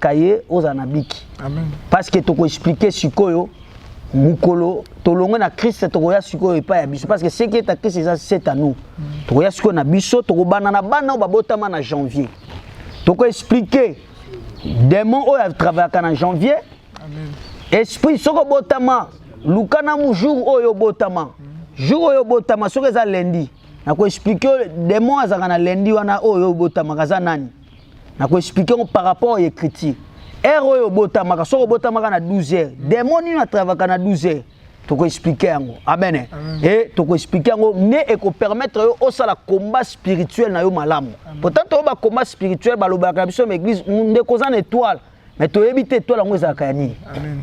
kaye ozanabiki. Amen. Parce que tu peux expliquer sikoyo mukolo tolongo na Christ tokoya sikoyo epa ya biso parce que ce qui est à Christ c'est à nous. Tokoya sikoyo na biso tokobana na bana o babotama na janvier. Toko expliquer démon o ya travailler en janvier. Amen. Esprit soko botama lukana mu jour oyo botama. Jour oyo botama soko eza lundi. Na ko expliquer démon azaka na lundi wana oyo botama kaza nani. Na ko expliquer par rapport à l'écriture. Heure oyo botamaka soko botamaka na 12h. Démon ni na travailler na 12h. Toko expliquer yango. Amen. Et toko expliquer yango ne e ko permettre yo osala combat spirituel na yo malamu. Pourtant to ba combat spirituel ba lobaka biso na église nde kozana étoile. Mais to ebite étoile yango ezaka yani. Amen.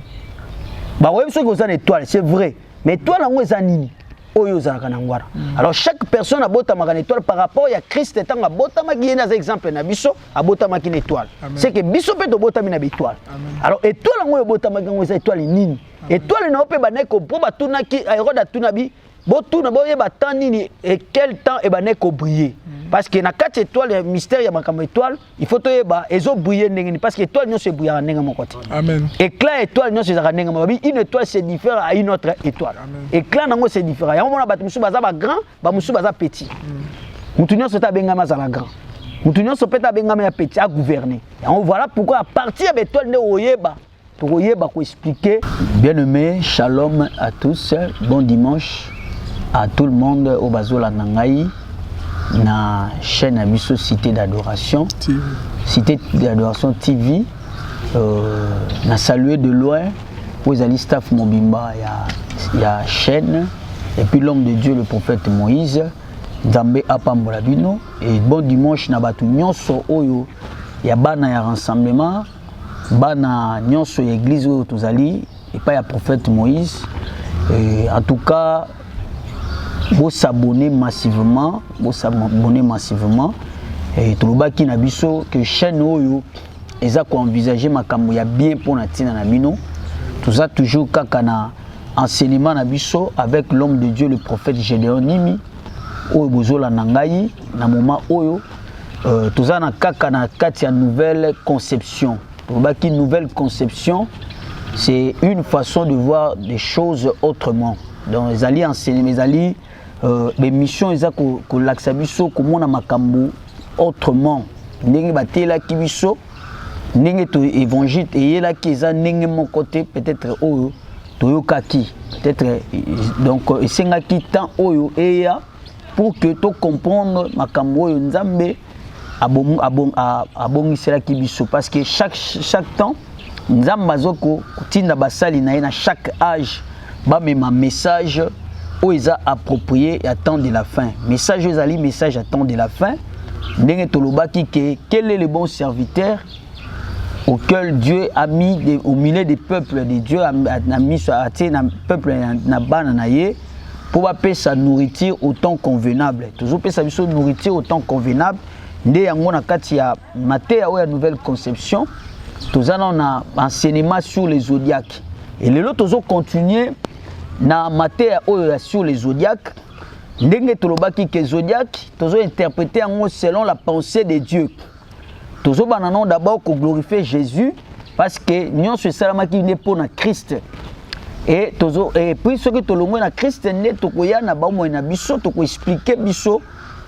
Ba webi so kozana étoile, c'est vrai. Mais étoile yango ezanini. Oyo ezaka na ngwara. Alors chaque personne a botamaka na étoile par rapport à Christ étant a botamaki yena exemple na biso a botamaki na étoile. C'est que biso pe to botami na étoile. Alors étoile yango botamaki yango eza étoile nini? Étoile na ope baneko po batunaki aérode tunabi botuna boyeba temps nini et quel temps e baneko briller. Parce que na quatre étoiles mystère ya makambo étoile, il faut toyeba ezo briller ndenge parce que étoile nyonso briller ndenge moko te. Amen. Éclat étoile nyonso ezaka ndenge moko. Une étoile c'est différent à une autre étoile. Éclat nango c'est différent. Ya mona batu musu baza ba grand, ba musu baza petit. Mutu nyonso ta bengama za la grand. Mutu nyonso peta bengama ya petit à gouverner. Et on voilà pourquoi à partir de étoile ne oyeba pour expliquer. Bien-aimés, shalom à tous, bon dimanche à tout le monde au Bazola Nangaï, na chaîne Abisso Cité d'Adoration, Cité d'Adoration TV, na salué de loin, vous allez staff Mobimba, il y a chaîne, et puis l'homme de Dieu, le prophète Moïse, Nzambe Apambolabino, et bon dimanche na batu nyonso oyo, il y a bana ya rassemblement. Bana nyonso église où tous allez et pas ya prophète Moïse et en tout cas vous s'abonner massivement et tolobaki na biso que chaîne oyo eza ko envisager makambo ya bien pour na tina na bino tout ça toujours kaka na enseignement na biso avec l'homme de Dieu le prophète Gédéon Nimi oyo bozola na ngai na moment oyo tout ça na kaka na kati ya nouvelle conception. Une nouvelle conception, c'est une façon de voir des choses autrement. Donc, les alliés enseignent, les alliés, les missions, ils ont que l'axabiso, comment on a makambu autrement. N'engé batela kibiso, n'engé to évangile et là qui est n'engé mon côté peut-être oyo, toyokaki, peut-être donc c'est un qui tant oyo et ya pour que tu comprendre makambu oyo nzambe. Parce que chaque temps Nzambazoko tinda basali na chaque âge ba même message où ils a approprié à temps de la fin message ezali message à temps de la fin ndenge tolobaki que quel est le bon serviteur auquel Dieu a mis au milieu des peuples de Dieu a mis à na peuple na bana na ye pour appeler sa nourriture au temps convenable toujours peut sa nourriture au temps convenable. Nde yango na kati ya Matthieu oya nouvelle conception tozana na enseignement sur les zodiaques et lelo tozo continuer na Matthieu oya sur les zodiaques ndenge tolobaki que zodiaque tozo interpréter yango selon la pensée de Dieu tozo banano d'abord ko glorifier Jésus parce que nyonso esalamaki ne pona Christ et tozo et puis ce que tolongo na Christ ne tokoya na ba mo na biso toko expliquer biso.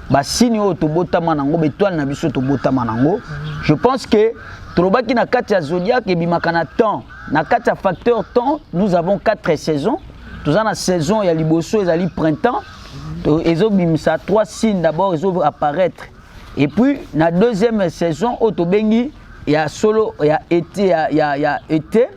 Basini o to botama nango betoile na biso to botama nango. Je pense que tolobaki na kati ya zodiaque et bimaka na temps na kati ya facteur temps nous avons 4 saisons. Tous en la saison il y a liboso ezali printemps ezo bimisa 3 signes d'abord ezo apparaître et puis na deuxième saison o to bengi il y a solo il y a été il y a été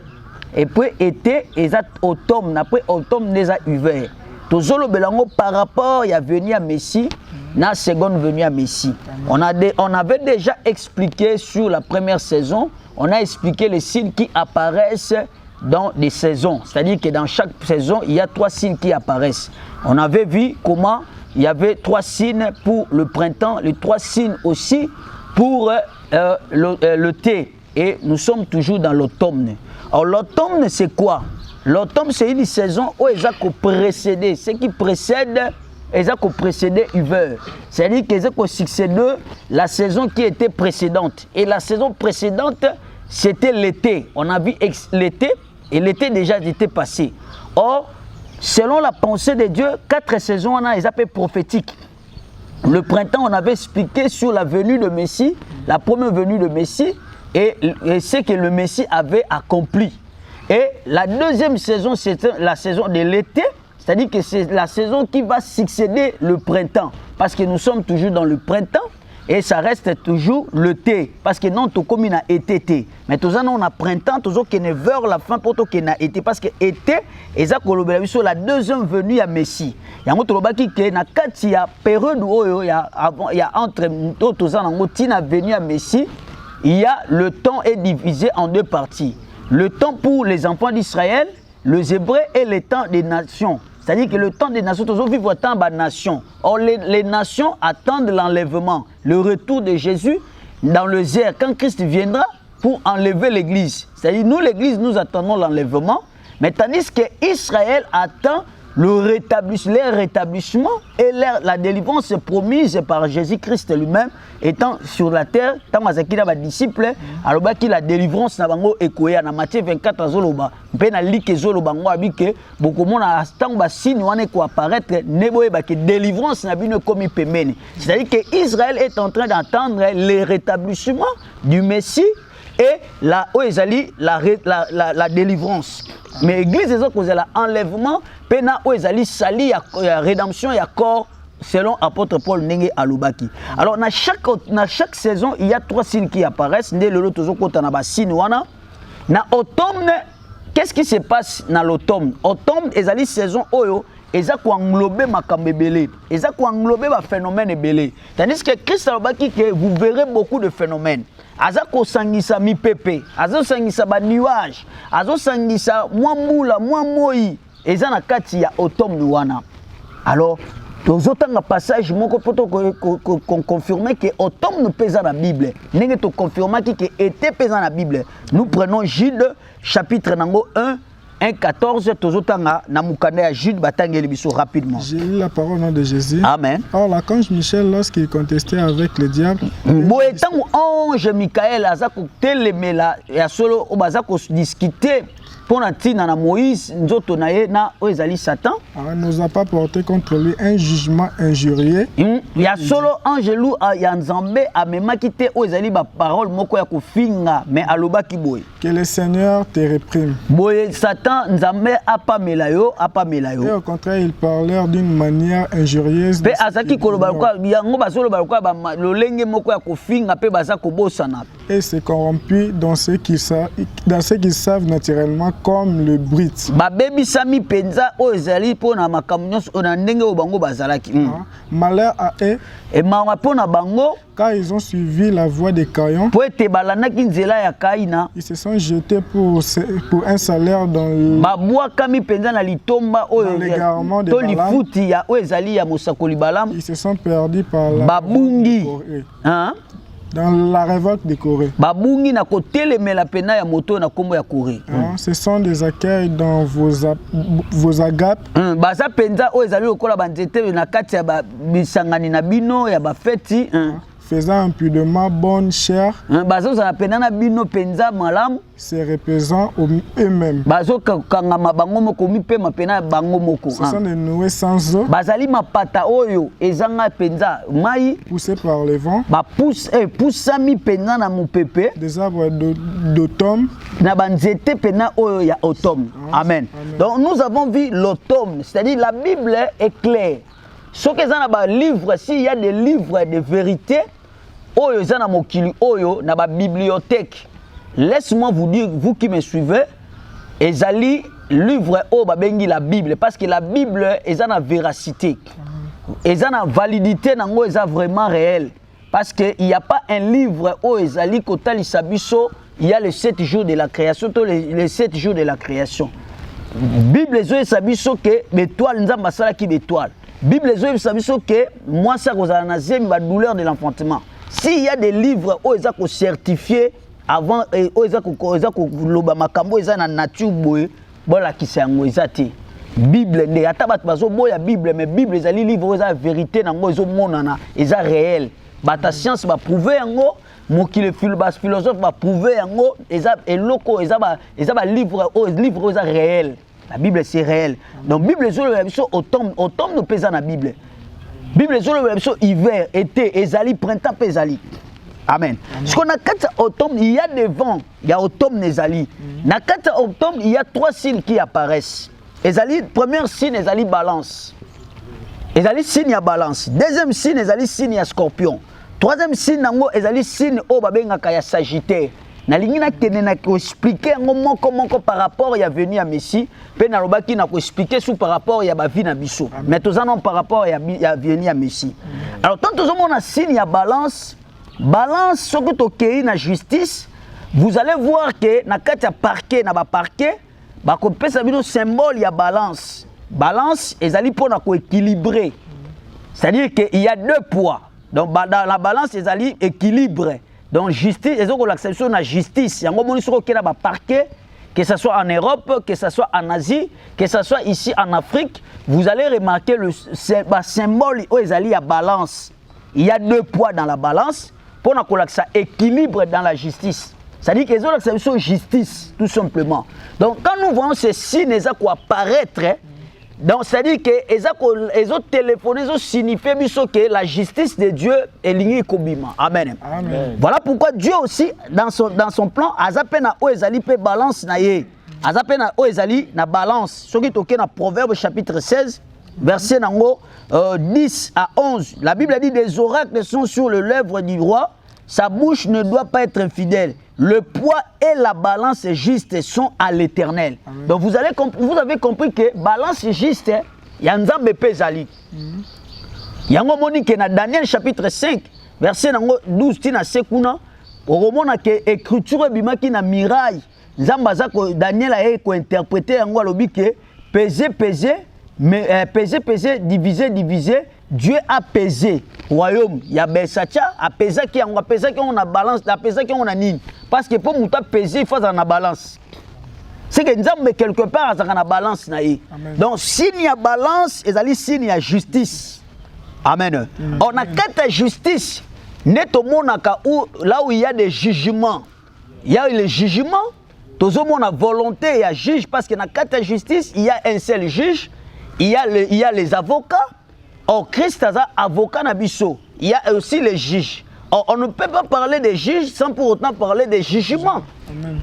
et puis été ezat automne après automne déjà hiver. Tozolo belango par rapport à venir à Messie, na seconde venue à Messie. On avait déjà expliqué sur la première saison, on a expliqué les signes qui apparaissent dans les saisons. C'est-à-dire que dans chaque saison, il y a 3 signes qui apparaissent. On avait vu comment il y avait 3 signes pour le printemps, les 3 signes aussi pour le thé. Et nous sommes toujours dans l'automne. Alors l'automne, c'est quoi? L'automne, c'est une saison où ils ont précédé. Ce qui précède, ils ont précédé l'hiver. C'est-à-dire qu'ils ont succédé la saison qui était précédente. Et la saison précédente, c'était l'été. On a vu l'été et l'été déjà était passé. Or, selon la pensée de Dieu, 4 saisons, on a les appels prophétiques. Le printemps, on avait expliqué sur la venue de Messie, la première venue de Messie, et ce que le Messie avait accompli. Et la deuxième saison, c'est la saison de l'été, c'est-à-dire que c'est la saison qui va succéder le printemps. Parce que nous sommes toujours dans le printemps, et ça reste toujours l'été. Parce que non, tout comme il a été. Mais tout ça, on a printemps, toujours qu'il ne vers la fin pour tout qu'il a été. Parce que été, et ça, sur la deuxième venue à Messie. Il y a un autre qui est il y a période où il y a entre tout ça, la venue à Messie, il y a le temps est divisé en 2 parties. Le temps pour les enfants d'Israël, les Hébreux et le temps des nations. C'est-à-dire que le temps des nations, toujours vivre au temps des nations. Or, les nations attendent l'enlèvement, le retour de Jésus dans le désert, quand Christ viendra pour enlever l'Église. C'est-à-dire, nous, l'Église, nous attendons l'enlèvement, mais tandis que Israël attend le rétablissement et la délivrance promise par Jésus-Christ lui-même étant sur la terre. Tant que les disciples, alors que la délivrance n'a pas écoué dans Matthieu 24 azoloba, pena like zoloba ngo abike beaucoup monde a tant ba signe wana ko apparaître neboye ba que délivrance n'a bino comme pemene. C'est-à-dire que Israël est en train d'attendre le rétablissement du Messie et la délivrance. Mais l'église est l'enlèvement, pena oezali sali ya rédemption ya corps selon apôtre Paul Nenge Alubaki. Alors dans chaque saison, il y a 3 signes qui apparaissent. Né le toujours quand on a ba signe wana. Na automne, qu'est-ce qui se passe dans l'automne? Automne ezali saison oyo eza ko englober makambo ebele. Eza ko englober ba phénomène ebele. Tandis que Christ Alubaki que vous verrez beaucoup de phénomènes. Aza ko sangisa mipepe, azo sangisa ba nuage, azo sangisa mwa mbula, mwa moi, eza na kati ya automne wana. Alors, tozotanga passage moko poto qu'on confirmer que automne pesa na Bible. Nenge to confirmer que été pesa na Bible. Nous prenons Jude chapitre nango 1 1,14, tozotanga na mukanda ya Jude batangeli biso rapidement. J'ai lu la parole au nom de Jésus. Amen. Or l'archange Michel, lorsqu'il contestait avec le diable, boye tango ange Michael azako telemela ya solo obazako discuter pour tina na Moïse nzoto na ye na ezali Satan. Nous a pas porté contre lui un jugement injurieux. Ya solo angelu ya nzambe amema kite ezali ba parole moko ya kofinga mais alobaki boye. Que le Seigneur te réprime. Boye Satan nzambe apamela yo. Et au contraire, il parlait d'une manière injurieuse. Pe azaki koloba kwa yango basolo ba kwa ba lolenge moko ya kofinga pe bazako bosana. Et c'est corrompu dans ce qu'ils savent naturellement comme le brit. Ba bebi sami penza o ezali pona makamnyos ona ndenge o bango bazalaki. Malheur à eux. Et mawa pona bango car ils ont suivi la voie des Caïns. Po ete balanaki nzela ya Kaina. Ils se sont jetés pour un salaire dans le babwa kami penza na litomba o l'égarement de to Balaam. lifuti ya o ezali ya mosakoli Balaam. Ils se sont perdus par la babungi. Hein? Dans la révolte de Corée. Babungi na kotelemela pena ya moto na kombo ya Corée. Ce sont des accueils dans vos agapes. Baza penza o ezali okola banzete na kati ya bisangani na bino ya bafeti. Faisant impudemment bonne chair. Bazo za pena na bino penza malamu. Se représent eux-mêmes. Bazo kangama bango moko mipema pena bango moko. Ce sont des nouées sans eau. Bazali mapata oyo ezanga penza mai poussés par le vent. Ba poussa mi penza na mupepe. Des arbres d'automne. Na banzete pena oyo ya automne. Amen. Donc nous avons vu l'automne, c'est-à-dire la Bible est claire. Ce que ça na ba livre, s'il y a des livres de vérité, oyo za na mokili oyo na ba bibliothèque. Laisse-moi vous dire, vous qui me suivez, ezali livre o babengi la Bible parce que la Bible est en véracité. Est en validité nango est vraiment réel parce que il y a pas un livre o ezali kotali sabiso, il y a les 7 jours de la création, les 7 jours de la création. Bible zo sabiso que l'étoile nzamba sala ki l'étoile. Bible zo sabiso que moi ça kozala na zemi ba douleur de l'enfantement. S'il y a des livres o ezako certifié avant ezako loba makambo eza na nature boye bola kisango ezati Bible nde ata bat bazo boya Bible mais Bible ezali livre eza vérité nango ezo monana eza réel bata science va prouver yango mokile philosophe va prouver yango eza eloko eza ba livre eza réel. La Bible c'est réel. Donc Bible ezoloba biso automne no pesa na Bible. Bible ezoloba biso hiver, été, ezali printemps pe ezali. Amen. Ce qu'on a quatre automne, il y a des vents, il y a automne ezali. Na quatre automne, il y a trois signes qui apparaissent. Ezali premier signe ezali balance. Ezali signe ya balance. Deuxième signe ezali signe ya scorpion. Troisième signe nango ezali signe o babengaka ya sagittaire. Nalingi na kene na ko expliquer ngo moko par rapport ya venu ya Messie, pe na lobaki na ko expliquer sous par rapport ya ba vie na biso. Mais tozana par rapport ya venu ya Messie. Alors tant tozomona signe ya balance, balance soko tokei na justice, vous allez voir que na kati ya parquet na ba parquet ba ko pesa bino symbole ya balance. Balance ezali pona ko équilibrer. C'est-à-dire qu'il y a deux poids. Donc dans la balance ezali équilibre. Donc justice, ils ont l'acception de la justice. Il y a un moment où il y a un parquet, que ce soit en Europe, que ce soit en Asie, que ce soit ici en Afrique, vous allez remarquer le symbole où il y a balance. Il y a deux poids dans la balance pour que ça équilibre dans la justice. C'est-à-dire qu'ils ont l'acception de justice, tout simplement. Donc quand nous voyons ces signes qui apparaître, donc c'est-à-dire qu'ils ont téléphoné, ils ont signifié que la justice de Dieu est lignée Kobima. Amen. Amen. Voilà pourquoi Dieu aussi, dans son plan, Azapena Oezali peut balance na ye. Azapena Oezali na balance. Ce qui est dans Proverbe chapitre 16, verset 10 à 11. La Bible dit des oracles sont sur le lèvre du roi, sa bouche ne doit pas être infidèle. Le poids et la balance juste sont à l'Éternel. Donc vous avez compris que balance juste, il y a un Nzambe pezali. Il y a un moment que dans Daniel chapitre 5, verset 12 tina sekuna, au moment que écriture bimaki na miraille, Nzamba ko Daniel a interprété yango lobi que peser, mais peser, diviser, Dieu a pesé royaume. Il y a Belsacha, a pesé qui on a balance, a pesé qui on a nini. Parce que pour mouta peser, il faut en balance. C'est que nous quelque part dans la balance naïe. Donc s'il y a balance, il y a justice. Amen. On a quatre justice. Net au monde là où il y a des jugements. Il y a les jugements. Tout le monde a volonté, il y a juge parce que dans quatre justice, il y a un seul juge. Il y a les avocats. Or, Christ est avocat nabiso. Il y a aussi les juges. Or, on ne peut pas parler des juges sans pour autant parler des jugements. Amen.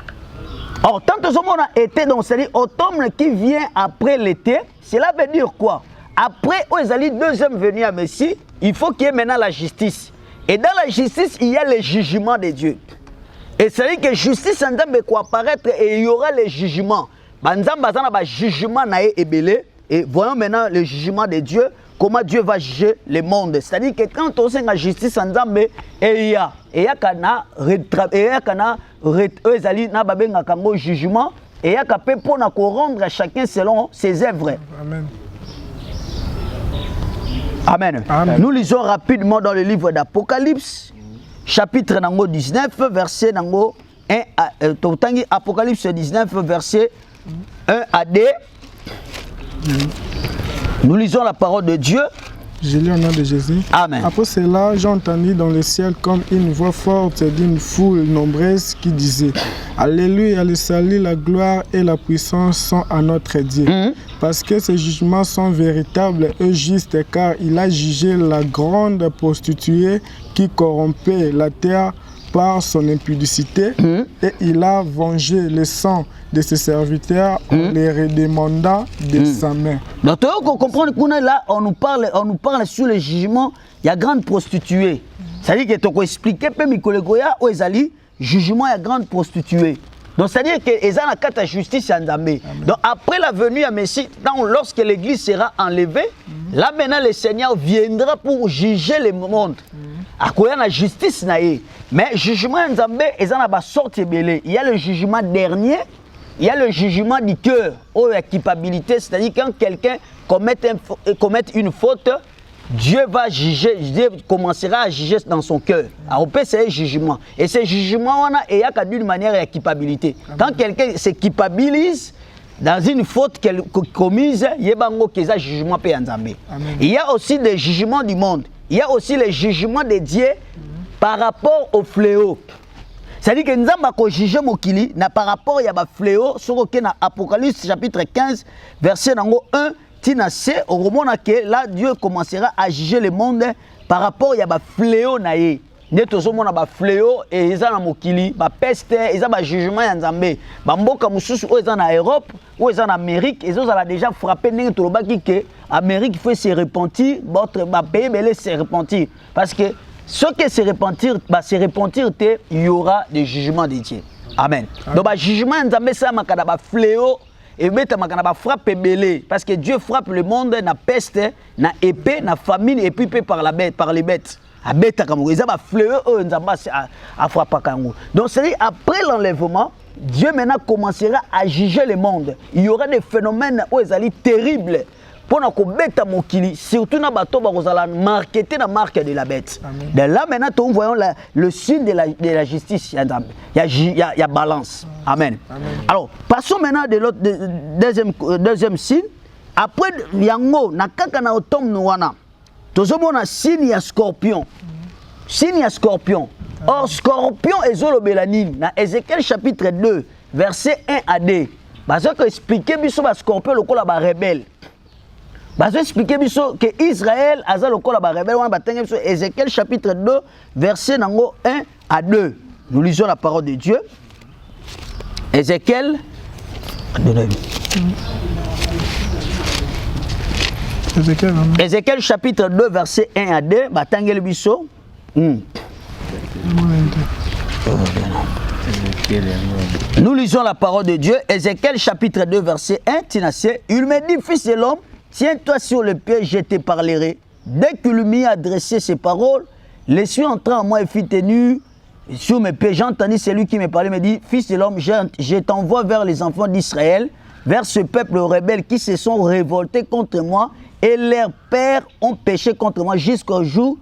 Or, tant que ce monde a été dans cette automne qui vient après l'été, cela veut dire quoi? Après, aux alliés deuxième venue à Messie, il faut qu'il y ait maintenant la justice. Et dans la justice, il y a les jugements de Dieu. Et c'est-à-dire que justice en Nzambe quoi apparaître et il y aura les jugements. Nzambe a jugement naé et belé. Et voyons maintenant le jugement de Dieu. Comment Dieu va juger le monde. C'est-à-dire que quand on sait la justice en Nzambe, il y a kana jugement, et il y a pour rendre à chacun selon ses œuvres. Amen. Amen. Amen. Nous lisons rapidement dans le livre d'Apocalypse, chapitre 19, verset 1 à Apocalypse 19, verset 1 à 2. Nous lisons la parole de Dieu. Je lis au nom de Jésus. Amen. Après cela, j'ai entendu dans le ciel comme une voix forte d'une foule nombreuse qui disait: Alléluia, le salut, la gloire et la puissance sont à notre Dieu. Parce que ses jugements sont véritables et justes, car il a jugé la grande prostituée qui corrompait la terre par son impudicité, et il a vengé le sang de ses serviteurs en les redemandant de sa main. Donc, vous comprenez que là, on nous parle sur le jugement, il y a grande prostituée. C'est-à-dire que tu peux expliquer, où est jugement, il y a grande prostituée. Donc, c'est-à-dire que les gens ont la justice en Nzambe. Donc, après la venue à Messie, lorsque l'église sera enlevée, là maintenant le Seigneur viendra pour juger le monde. À quoi il y a la justice, mais le jugement en Nzambe, ils ont la sorte belé. Il y a le jugement dernier, il y a le jugement du cœur, ou la culpabilité, c'est-à-dire quand quelqu'un commet une faute, Dieu va juger, Dieu commencera à juger dans son cœur. Alors, c'est un jugement. Et ce jugement, il y a d'une manière la culpabilité. Quand quelqu'un se culpabilise dans une faute commise, il y a un jugement. Il y a aussi des jugements du monde. il y a aussi le jugement de Dieu par rapport au fléau. C'est-à-dire que nous avons jugé Mokili par rapport à fléau sur Apocalypse chapitre 15, verset 1, Tina C, au moment que là Dieu commencera à juger le monde par rapport à fléau naïe. Nous avons fléau et ils ont Mokili, peste, ils ont jugement en Zambé. Mboka mususu ou ils en Europe, ou ils en Amérique, ils ont déjà frappé que l'Amérique fait se repentir, votre pays belé se repentir parce que ce qui se repentir, il y aura des jugements de Dieu. Amen. Donc, le jugement, c'est un fléau et un frappe belé. Parce que Dieu frappe le monde, na peste, na épée, na famine et puis par les bêtes. À bête, ils ont un fléau, à frappe. Donc, c'est-à-dire, après l'enlèvement, Dieu maintenant commencera à juger le monde. Il y aura des phénomènes où ils allaient terribles. Pour nous bêta mokili, surtout na bateau barozala marketer la marque de la bête. De là maintenant nous voyons le signe de la justice. Il y a balance. Amen. Alors passons maintenant de l'autre deuxième signe. Après yango na kaka na automne wana. Tozomona signe ya scorpion. Signe ya scorpion. Or scorpion ezolo belanine na Ézéchiel chapitre 2 verset 1 à 2. Parce que expliquer biso ba scorpion lokola ba rebelle. Je vais expliquer que Israël a rebelle. Ézéchiel chapitre 2, verset 1 à 2. Nous lisons la parole de Dieu. Ézéchiel. Ézéchiel chapitre 2, verset 1 à 2. Batangel biso. Nous lisons la parole de Dieu. Ézéchiel chapitre 2, verset 1. Tinassé. Il me dit, fils de l'homme, tiens-toi sur le pied, je te parlerai. Dès qu'il m'y a adressé ces paroles, l'esprit entra en moi et fit tenue sur mes pieds. J'ai entendu celui qui me parlait, me dit, fils de l'homme, je t'envoie vers les enfants d'Israël, vers ce peuple rebelle qui se sont révoltés contre moi et leurs pères ont péché contre moi jusqu'au jour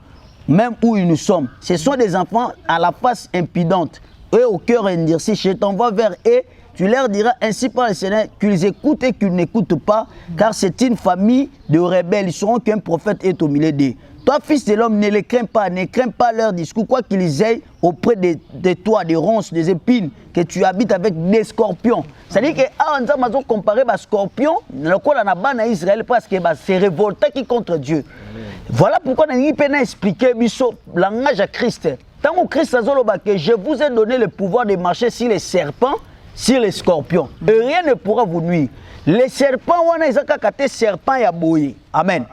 même où nous sommes. Ce sont des enfants à la face impudente et au cœur endurci. Je t'envoie vers eux. Tu leur diras ainsi par le Seigneur qu'ils écoutent et qu'ils n'écoutent pas, car c'est une famille de rebelles. Ils sauront qu'un prophète est au milieu d'eux. Toi, fils de l'homme, ne les crains pas leur discours, quoi qu'ils aient auprès de toi, des ronces, des épines, que tu habites avec des scorpions. C'est-à-dire que, on a comparé les scorpions, on a Israël parce que c'est révolté qui contre Dieu. Voilà pourquoi on a expliqué le langage à Christ. Tant que Christ a dit que je vous ai donné le pouvoir de marcher sur les serpents, sur les scorpions. Et rien ne pourra vous nuire. Les serpents, ils ont des serpents et aboyé. Amen.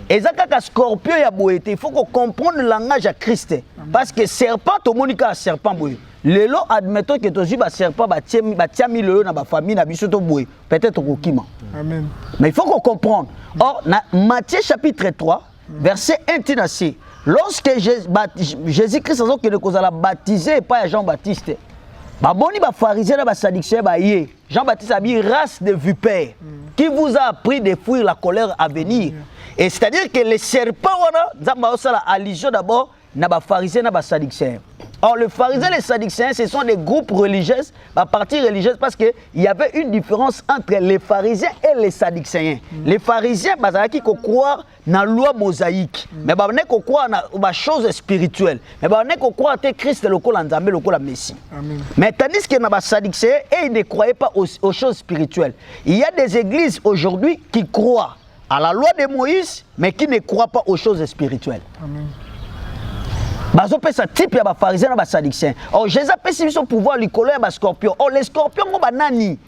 Ils ont des scorpions et aboyé. Il faut qu'on comprenne le langage à Christ. Parce que serpent, tout le monde a un serpent. Les lots, admettons que tu as un serpent, tu as mis le dans la famille, peut-être au Kima. Amen. Mais il faut qu'on comprenne. Or, dans Matthieu chapitre 3, verset 1, lorsque Jésus-Christ a baptisé par Jean-Baptiste, Boni ba pharisien ba sadducéen ba yé. Jean-Baptiste a dit race de vipères qui vous a appris de fuir la colère à venir. Et c'est-à-dire que les serpents zamba osala allusion d'abord na ba pharisien na ba sadducéen. Or les pharisiens et les sadducéens ce sont des groupes religieux, parties religieuses parce que il y avait une différence entre les pharisiens et les sadducéens. Les pharisiens bazaki ko croire na loi mosaïque, mais ba ne ko croire na ba chose spirituelle. Mais ba ne ko croire que Christ le ko Nzambe le ko la Messie. Amen. Mais tandis que na ba sadducéens et ils ne croyaient pas aux choses spirituelles. Il y a des églises aujourd'hui qui croient à la loi de Moïse mais qui ne croient pas aux choses spirituelles. Amen. Bazo pe sa type ya ba pharisien na ba sadducéen. Or Jésus a pesi son pouvoir li colère ba scorpion. Or les scorpions ngo ba nani?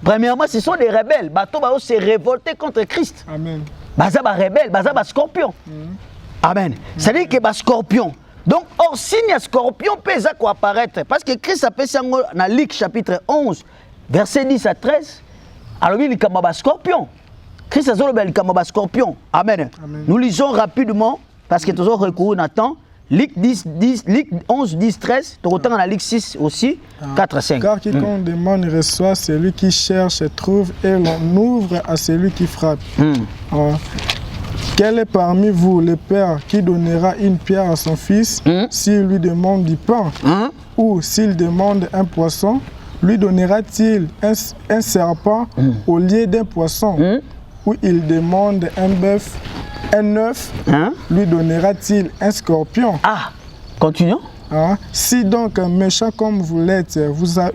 Premièrement, ce sont des rebelles. Bato ba se révolter contre Christ. Amen. Baza ba rebelle, baza ba scorpion. Amen. C'est-à-dire que ba scorpion. Donc or signe scorpion peut ça quoi apparaître parce que Christ a pesi ngo na Luc chapitre 11 verset 10 à 13. Alors il kama ba scorpion. Christ a zolo bel kama ba scorpion. Amen. Amen. Nous lisons rapidement parce que toujours recouru Nathan. Luc 11, 10, 13, tu retournes à Luc 6 aussi, 4 à 5. Car quiconque demande reçoit, celui qui cherche trouve, et l'on ouvre à celui qui frappe. Quel est parmi vous le père qui donnera une pierre à son fils s'il lui demande du pain? Ou s'il demande un poisson, lui donnera-t-il un serpent au lieu d'un poisson? Ou il demande un bœuf, Un œuf lui donnera-t-il un scorpion? Ah, continuons. Si donc méchant comme vous l'êtes,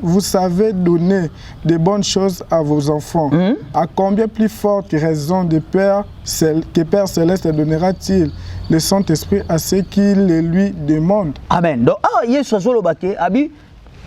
vous savez donner de bonnes choses à vos enfants, à combien plus forte raison de Père Céleste donnera-t-il le Saint-Esprit à ceux qui le lui demandent? Amen. Donc, Yesu azolobake abi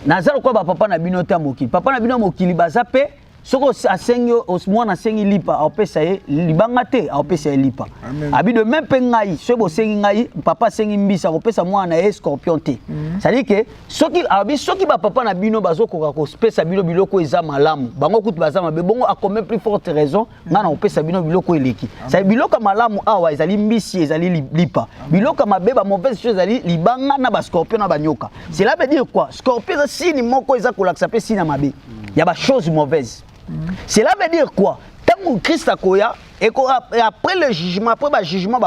nazalo kwa papa na bino ta mokili. Papa na bino mokili bazape soko asengi mwana asengi lipa aopesa ye libanga te aopesa ye lipa. Abi de même pe ngai soko sengi ngai papa sengi mbisa aopesa mwana ye scorpion te. C'est-à-dire que soki ba papa na bino bazokoka ko pesa bino biloko eza malamu bango kutu bazama be bongo a combien plus forte raison ngana opesa bino biloko eleki. C'est biloko malamu awa ezali mbisi ezali lipa. Biloko mabe ba mauvaise chose ezali libanga na ba scorpion na banyoka. Cela veut dire quoi? Scorpion sini moko eza kolakisa pe sina mabe. Il y a ba chose mauvaise. Cela veut dire quoi? Tant que Christ a koya et après le jugement, après le jugement,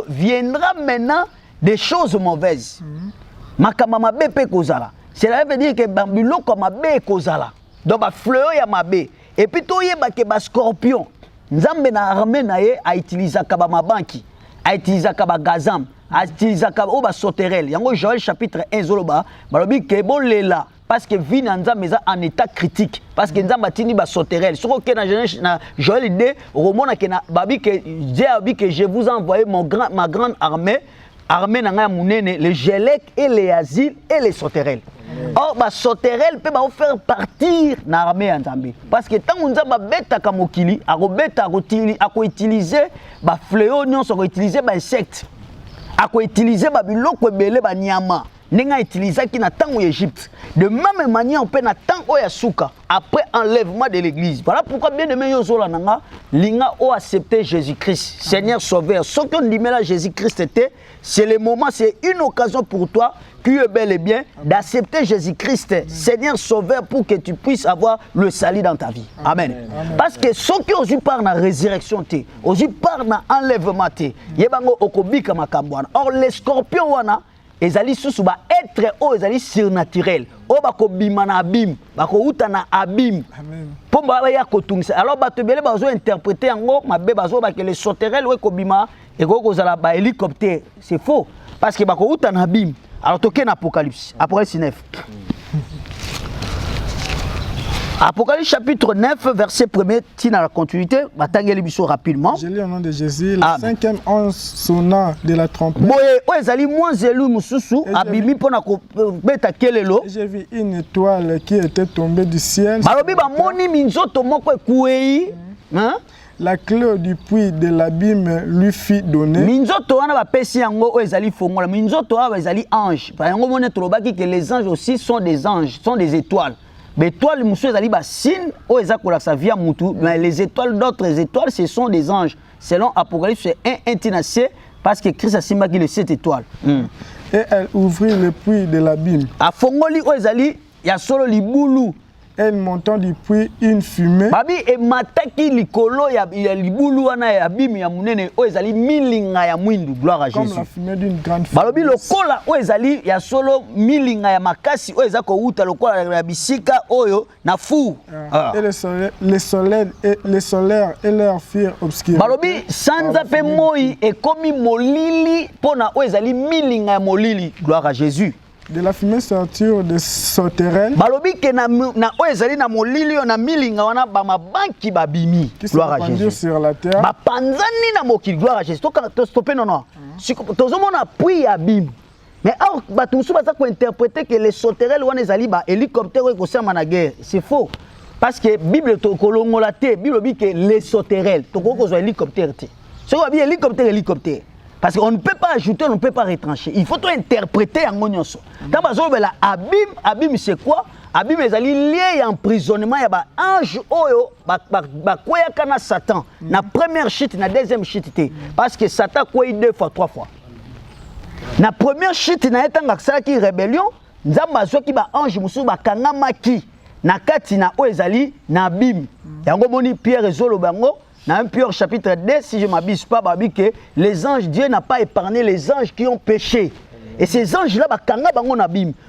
viendra maintenant des choses mauvaises. Makamama bepe kozala. Cela veut dire que bambulo comme abe kozala. Donc ba fleur ya mabe. Et puis to yeba ke ba scorpion. Nzambe na armée na ye a utilisé kaba mabanki, a utilisé kaba gazam, a utilisé kaba o ba sauterelle. Yango Joël chapitre 1 zoloba, balobi ke bolela. Parce que vie nzambe eza en état critique, parce que nzambe atini ba sauterelle soko ke na Joël 2 romona ke na babi ke je vous envoyé ma grande armée na nga munene les Gélec et les Asile et les sauterelles. Or ba sauterelle peut ba faire partir na armée nzambe parce que tant nzambe beta ka mokili akobeta ako utiliser ba fléau nyonso ko utiliser ba insectes ako utiliser ba biloko ebele ba nyama Nenga utilisé qui n'attend en Égypte. De même manière, on peut attendre au Yasuka après enlèvement de l'église. Voilà pourquoi bien aimé Yozola Nanga, l'inga a accepté Jésus-Christ, Seigneur Sauveur. Ce qu'on dit là Jésus-Christ était, c'est le moment, c'est une occasion pour toi, qui est bel et bien, d'accepter Jésus-Christ, Seigneur Sauveur, pour que tu puisses avoir le salut dans ta vie. Amen. Amen. Parce que ceux qui ont eu par la résurrection, ont eu par l'enlèvement, yebango okobika makambwana. Or les scorpions wana ezali susu ba être o ezali surnaturel o bako bima na abim bako uta na abim pomba ba ya kotungisa alors bato bele bazo interpréter yango mabe bazo ba que les sauterelles we ko bima e ko kozala ba hélicoptère c'est faux parce que bako uta na abim alors toke na Apocalypse 9 Apocalypse chapitre 9, verset 1er, tient à la continuité, batangeli biso rapidement. Je lis au nom de Jésus, le cinquième ange sonna de la trompette. J'ai vu une étoile qui était tombée du ciel. La clé du puits de l'abîme lui fit donner. Les anges aussi sont des anges, sont des étoiles. Mais étoiles, les étoiles d'autres étoiles, ce sont des anges. Selon Apocalypse 1, parce que Christ a simba qui les 7 étoiles. Et elle ouvrit le puits de l'abîme. Elle montant du puits une fumée. Babi e mataki likolo ya libulu wana ya bimi ya munene o ezali milinga ya mwindu gloire à Jésus. Comme la fumée d'une grande fumée. Balobi lokola o ezali ya solo milinga ya makasi o ezako uta lokola ya bisika oyo na fu. Et les solaires et leurs firent obscurs. Balobi sanza pe moi e komi molili pona o ezali milinga ya molili gloire à Jésus. De la fumée sortir de sauterelles. Balobi ke na oezali na molili na milinga wana ba mabanki babimi gloire à Jésus sur la terre. Ba panzani na mokili gloire à Jésus. To stopper non non. Tozomona puis abim. Mais or bato musu baza ko interpréter que les sauterelles wana ezali ba hélicoptère ko sema na guerre. C'est faux. Parce que Bible to kolongola te, Bible dit que les sauterelles to ko zo hélicoptère te. Ce qu'on dit hélicoptère. Parce qu'on ne peut pas ajouter, on ne peut pas retrancher. Il faut tout interpréter en gonyoso. Quand on la abîme c'est quoi? Abîme les alliés liés à emprisonnement, il y a un ange oyo, quoi kana Satan. Na première chute, na deuxième chute. Parce que Satan quoi 2 fois, 3 fois. Na première chute, na etanga ça qui rébellion, nzamba zo ki ba ange musu ba kangamaki. Na kati na oezali na abîme. Yango moni Pierre ezolo bango. Dans 1 Pierre chapitre 2, si je ne m'abuse pas, que les anges, Dieu n'a pas épargné les anges qui ont péché. Et ces anges-là,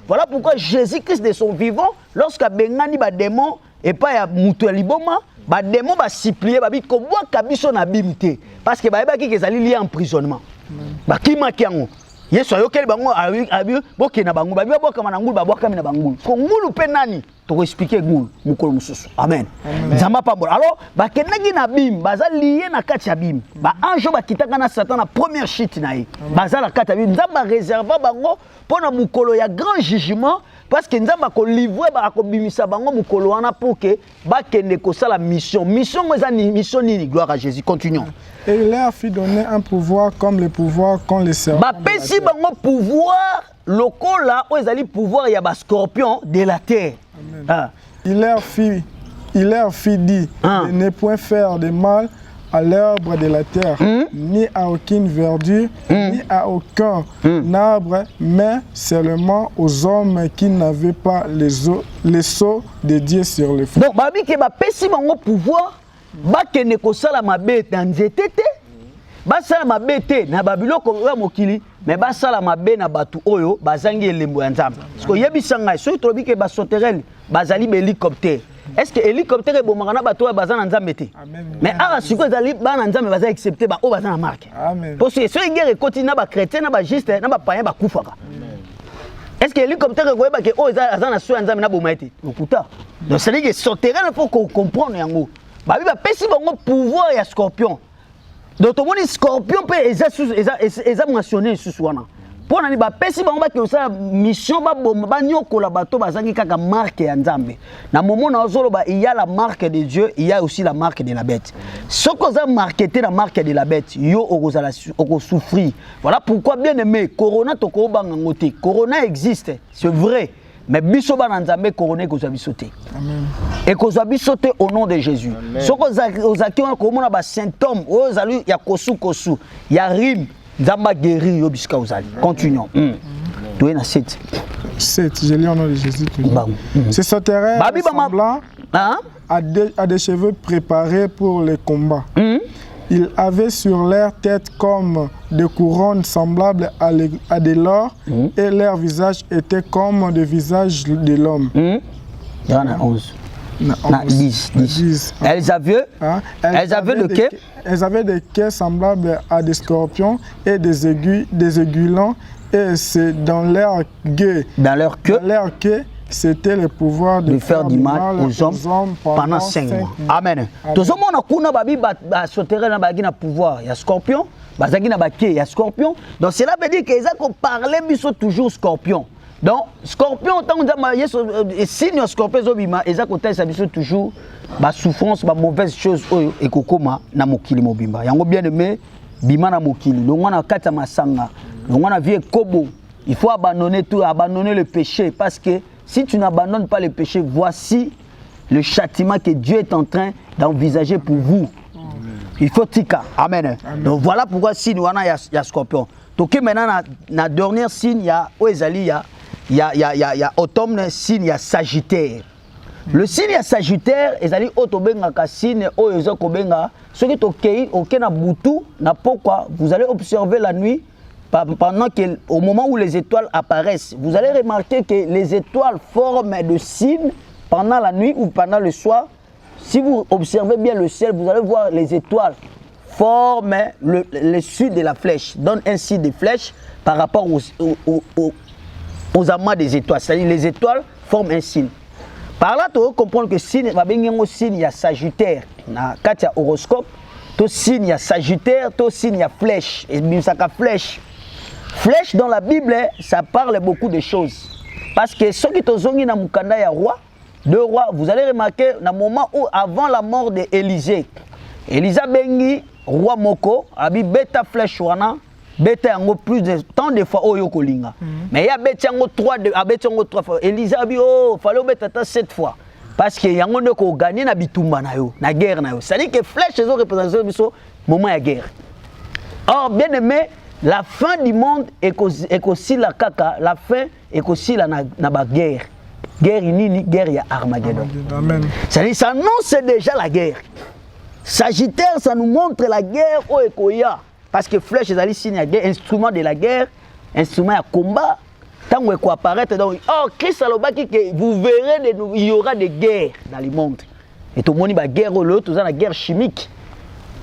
voilà pourquoi Jésus-Christ de son vivant, lorsqu'il a bengani ba démon et pas ya mutu liboma, ba démon ba supplier ba bi ko boka biso na bimité parce que ba yeba ki kezali lié emprisonnement ba kima kiango Yesu ayokeli bango abi boke na bango ba bi boka na ngulu ba boka na bango ko ngulu pe nani to expliquer ngulu mukolo mususu amen nzamba pambola alors ba kenaki na bim baza lié na kati ya bim ba ange ba kitaka na Satan na première chute na ye baza la kati ya bim nzamba réserva bango pona mukolo ya grand jugement parce que nzamba ko livrer ba ko bimisa bango mukolo wana pour que ba kende ko sala mission eza ni mission ni gloire à Jésus continuons. Et il leur fit donner un pouvoir comme le pouvoir qu'ont les serpents. Ba pesi bango pouvoir lokola o ezali pouvoir ya ba scorpion de la terre. Ah. Il leur fit dit de ne point faire de mal à l'herbe de la terre, ni à aucune verdure, ni à aucun arbre, mais seulement aux hommes qui n'avaient pas les sceaux de Dieu sur le front. Donc, babi ke ba pesi bango pouvoir, ba kene ko sala mabe na nzete te, ba sala mabe te na babiloko ya mokili, mais ba sala mabe na batu oyo bazangi elembo ya Nzambe. Parce que yebisa ngai so trobi ke ba sauterelle bazali be hélicoptère. Est-ce que hélicoptère bo makana bato bazana Nzambe te? Mais ara siko ezali ba na Nzambe baza accepter ba o bazana marque. Amen. Parce que so guerre continue na ba chrétien na ba juste na ba païen ba kufaka. Est-ce que hélicoptère ko yeba ke o ezana so Nzambe na bo maite? Okuta. Donc c'est que sauterelle faut qu'on comprendre yango. Ba bi ba pesi bango pouvoir ya scorpion. Donc tout le monde scorpion peut eza mentionné sous wana. Pour nani ba pesi bango ba ke sa mission ba bomba ba nyokola bato bazangi kaka marque ya Nzambe. Na moment na ozolo ba il y a la marque de Dieu, il y a aussi la marque de la bête. Ce qu'on a marqué la marque de la bête, yo okozala souffrir. Voilà pourquoi bien aimé corona to ko banga ngote. Corona existe, c'est vrai. Mais biso ba Nzambe corona ko zabi sauter. Amen. Et ko zabi sauter au nom de Jésus. Ce qu'on ozaki on ko mona ba symptômes, ozali ya kosu, ya rime. Nzamba guéri yo biska ozali. Continuons. Tu es na 7. 7, je lis au nom de Jésus. Ce sauterelles ressemblant à des cheveux préparés pour le combat. Ils avaient sur leur tête comme des couronnes semblables à de l'or et leur visage était comme le visage de l'homme. Dans la 11. 10. Elles avaient de quai. Elles avaient des quais semblables à des scorpions et des aiguillons et c'est dans leur queue. Dans leur queue, c'était le pouvoir de faire du mal aux hommes pendant 5 mois. Amen. Tout le monde a kuna babi ba sauterelle na bagi na pouvoir. Il y a scorpion, bazaki na baké, il y a scorpion. Donc cela veut dire qu'ils ont parlé biso toujours scorpion. Donc scorpion tant que signe scorpion zobima eza côté ça biso toujours ba souffrance ba mauvaise chose oyo ekokoma na mokili mobimba. Yango bien aimé bima na mokili. Longo na kata masanga, longo na vie kobo. Il faut abandonner tout, abandonner le péché parce que si tu n'abandonnes pas le péché, voici le châtiment que Dieu est en train d'envisager pour vous. Il faut tika. Amen. Donc voilà pourquoi signe wana ya scorpion. Donc maintenant na dernier signe ya oezali il y a automne signe ya Sagittaire. Le signe ya Sagittaire ezali otobenga ka signe oyo kobenga soki tokei okena butu na pourquoi vous allez observer la nuit pendant que au moment où les étoiles apparaissent, vous allez remarquer que les étoiles forment des signes pendant la nuit ou pendant le soir. Si vous observez bien le ciel, vous allez voir les étoiles forment le sud de la flèche, donne un signe de flèche par rapport aux amas des étoiles. C'est-à-dire les étoiles forment un signe. Par là, tu vas comprendre que signe, il y a Sagittaire, na katia horoscope, tout signe il y a Sagittaire, tout signe il y a flèche, et même ça flèche. Flèche dans la Bible, ça parle beaucoup de choses. Parce que ceux qui sont dans Mukanda ya roi, deux rois, vous allez remarquer, dans le moment où, avant la mort d'Élisée, Élisée bengi, roi Moko, abi beta flèche wana, beta yango plus de tant de fois oyo kolinga. Mais il y a beta yango 3 fois. Élisée abi oh, fallait beta 7 fois. Parce que yango ne ko gagner na bitumba na yo, na guerre na yo. Ça dit que flèche zo représente biso moment ya guerre. Or bien aimé, la fin du monde est aussi la kaka, la fin est aussi la na ba guerre. Guerre nini, guerre ya Armageddon. Amen. Ça dit ça annonce déjà la guerre. Sagittaire, ça nous montre la guerre au ekoya parce que flèche est signe ya guerre, instrument de la guerre, instrument ya combat. Tant que quoi apparaître donc oh Christ alobaki que vous verrez il y aura des guerres dans le monde. et tout le monde ba guerre l'autre la guerre chimique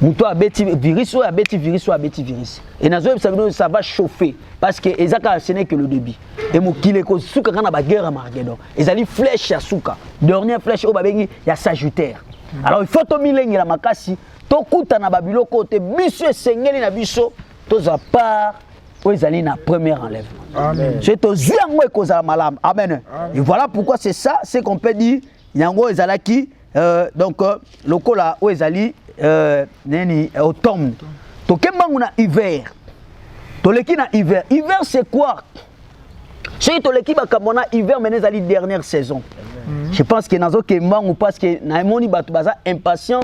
muto abeti virus ou abeti virus et nazo ça va chauffer parce que ezaka ce n'est que le début et mokile ko suka kana ba guerre Armageddon ezali flèche ya suka dernière flèche o babengi ya Sagittaire alors il faut to milengi la makasi to kuta na babilo côté biso esengeli na biso to za part o ezali na premier enlèvement amen c'est to ziango ekozala malam amen et voilà pourquoi c'est ça c'est qu'on peut dire yango ezalaki donc lokola o ezali neni automne tokembangu na hiver toleki na hiver c'est quoi c'est toleki bakamona hiver mais ezali dernière saison je pense que nazo kembangu parce que na moni batu baza impatient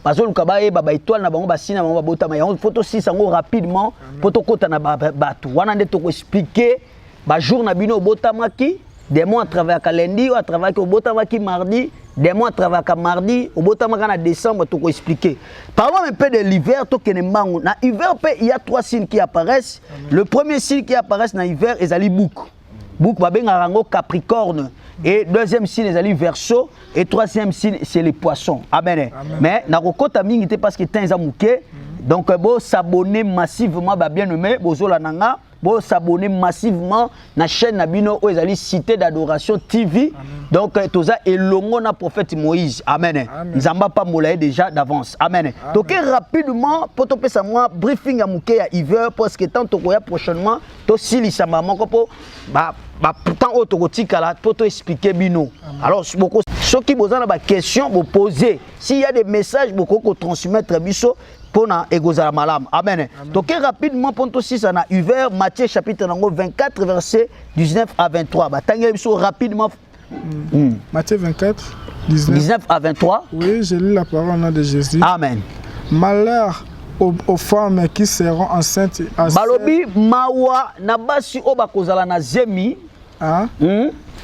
bazo lukabaye baba étoile na bango basina bango babota ma yango photo 6 yango rapidement photo kota na batu wana nde toko expliquer ba jour na bino botamaki des mois à travers lundi ou à travers au botamaki mardi des mois à travers mardi au botamaka na décembre toko expliquer parlons un peu de l'hiver to kenembangu na hiver il y a 3 signes qui apparaissent. Amen. Le premier signe qui apparaît dans l'hiver ezali bouc babenga rango capricorne et deuxième signe ezali verseau et troisième signe c'est les poissons amen, amen. Mais na kokota mingi te parce que temps eza muke donc bo s'abonner massivement ba bien aimé bozola nanga bo s'abonner massivement na chaîne na bino o ezali cité d'adoration TV. Amen. Donc toza elongo na prophète Moïse amen nzamba pa molaye déjà d'avance amen donc rapidement pour to pesa moi briefing ya muke ya hiver parce que tant to koya prochainement to silisa mama ko po ba pourtant autorotique là pour te expliquer bino. Amen. Alors beaucoup ceux qui besoin ba question vous poser s'il y a des messages beaucoup ko transmettre biso pour na egozala malam amen. Donc rapidement pour to 6 na hiver Matthieu chapitre 24 verset 19 à 23 ba tangé biso rapidement. Matthieu 24 19 à 23. Oui, je lis la parole au nom de Jésus. Amen. Malheur aux femmes qui seront enceintes balobi mawa na basi o bakozala na zemi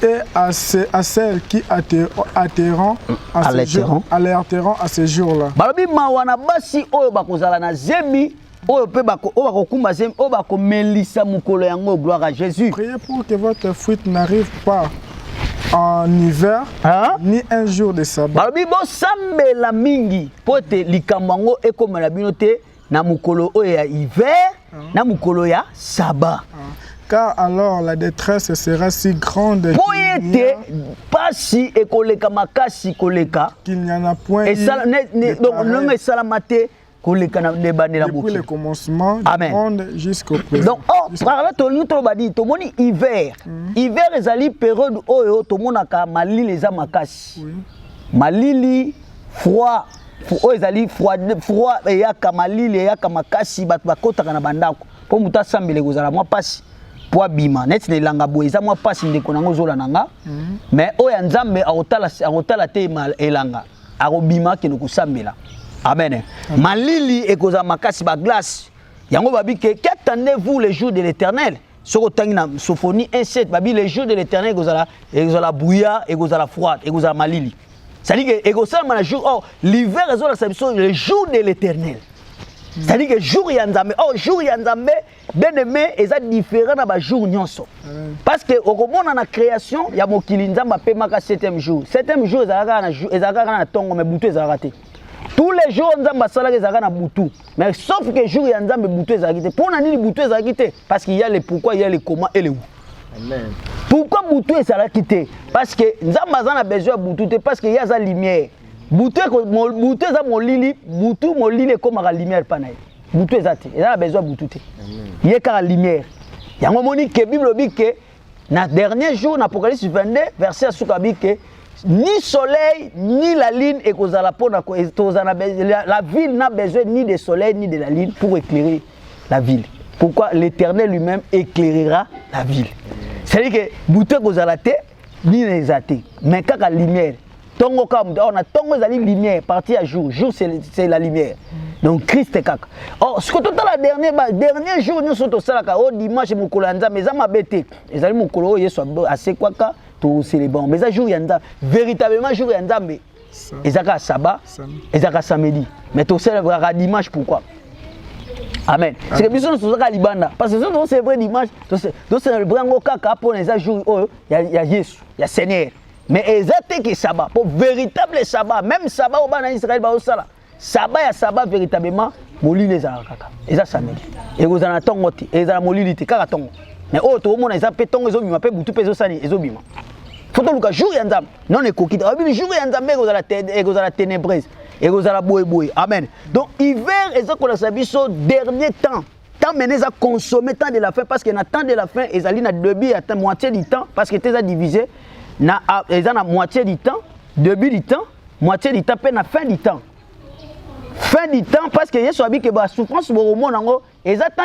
et à celles qui alerteront à ce jour-là. Balobi mawa na basi o bakozala na zemi o pe bakokumba zemi o bakomelisa mukolo yango gloire à Jésus. Priez pour que votre fuite n'arrive pas en hiver ni un jour de sabbat. Balobi bo sambela mingi pote likambango ekomela bino te na mukolo o ya hiver na mukolo ya sabbat. Car alors la détresse sera si grande pasi ekoleka makasi koleka qu'il n'y en a point donc non salamate koleka na debane la depuis le commencement du monde jusqu'au présent. Donc par là to nous badi to moni hiver hiver ezali période oyo to monaka malili eza makasi malili froid oyo ezali froid eyaka malili eyaka makasi bato bakotaka na bandako po muta sambele kozala mwa pasi po abima neti na langa boye eza mwa pasi ndeko nango zola nanga mais oyo ya nzambe akotala te elanga akobima kende kosambela amen. Malili ekozala makasi ba glace yango babi ke qu'attendez-vous les jours de l'Éternel soko tangi na Sophonie 1:7 babi les jours de l'Éternel ekozala brouillard ekozala froid ekozala malili c'est-à-dire que ekozala na jour l'hiver ezola sabiso les jours de l'Éternel. C'est-à-dire que jour ya nzambe jour ya nzambe bien aimé eza différent na ba jour nyonso parce que okomona na création ya mokili nzamba pe maka 7e jour ezalaka na tongo mais butu ezalaka te tous les jours nzamba salaka ezalaka na butu mais sauf que jour ya nzambe butu ezalaki te pona nini butu ezalaki te parce qu'il y a le pourquoi il y a le comment et le où. Amen. Pourquoi butu ezalaki te parce que nzamba za na besoin butu te parce que il y a za lumière. Bouté za molili butu molili comme la lumière panaï butu ezati eza besoin butu te yé ka lumière yango moni ke bible bi ke na dernier jour na Apocalypse 22 verset suka bi ke ni soleil ni la lune ekozala pona ko la ville n'a besoin ni de soleil ni de la lune pour éclairer la ville. Pourquoi l'Éternel lui-même éclairera la ville. C'est-à-dire que butu ekozala te ni ezati mais ka lumière. Tongo comme on a tongo la lumière partie à jour c'est la lumière donc Christ est kaka ce que tout la dernier jour nous sommes au salaka dimanche mokolo nza mais ça m'a bêté les amis mokolo yeso assez kwaka to célébrer mais ça jour yanda véritablement jour yanda mais ezaka sabbat ezaka samedi mais to célébrer dimanche pourquoi amen c'est que biso nous sommes libanda parce que nous célébrer dimanche to célébrer ngo kaka pour les jours il y a Jésus il y a Seigneur mais exact que sabbat pour véritable sabbat même sabbat au bana Israël ba osala sabbat ya sabbat véritablement molili ezala kaka eza samedi et vous en attendez ezala molili te kaka tongo mais oh to mona eza pe tongo ezobima pe butu pe ezosani ezobima foto luka jour ya nzambe non ekokita abi jour ya nzambe ekozala ténébreuse ekozala boye amen donc hiver eza kola sabiso dernier temps tant mené à consommer temps de la fin parce que na temps de la fin ezali na début à moitié du temps parce que tu as divisé na ezana moitié du temps début du temps moitié du temps pe na fin du temps parce que yeso abi que ba souffrance bo monde ngo ezata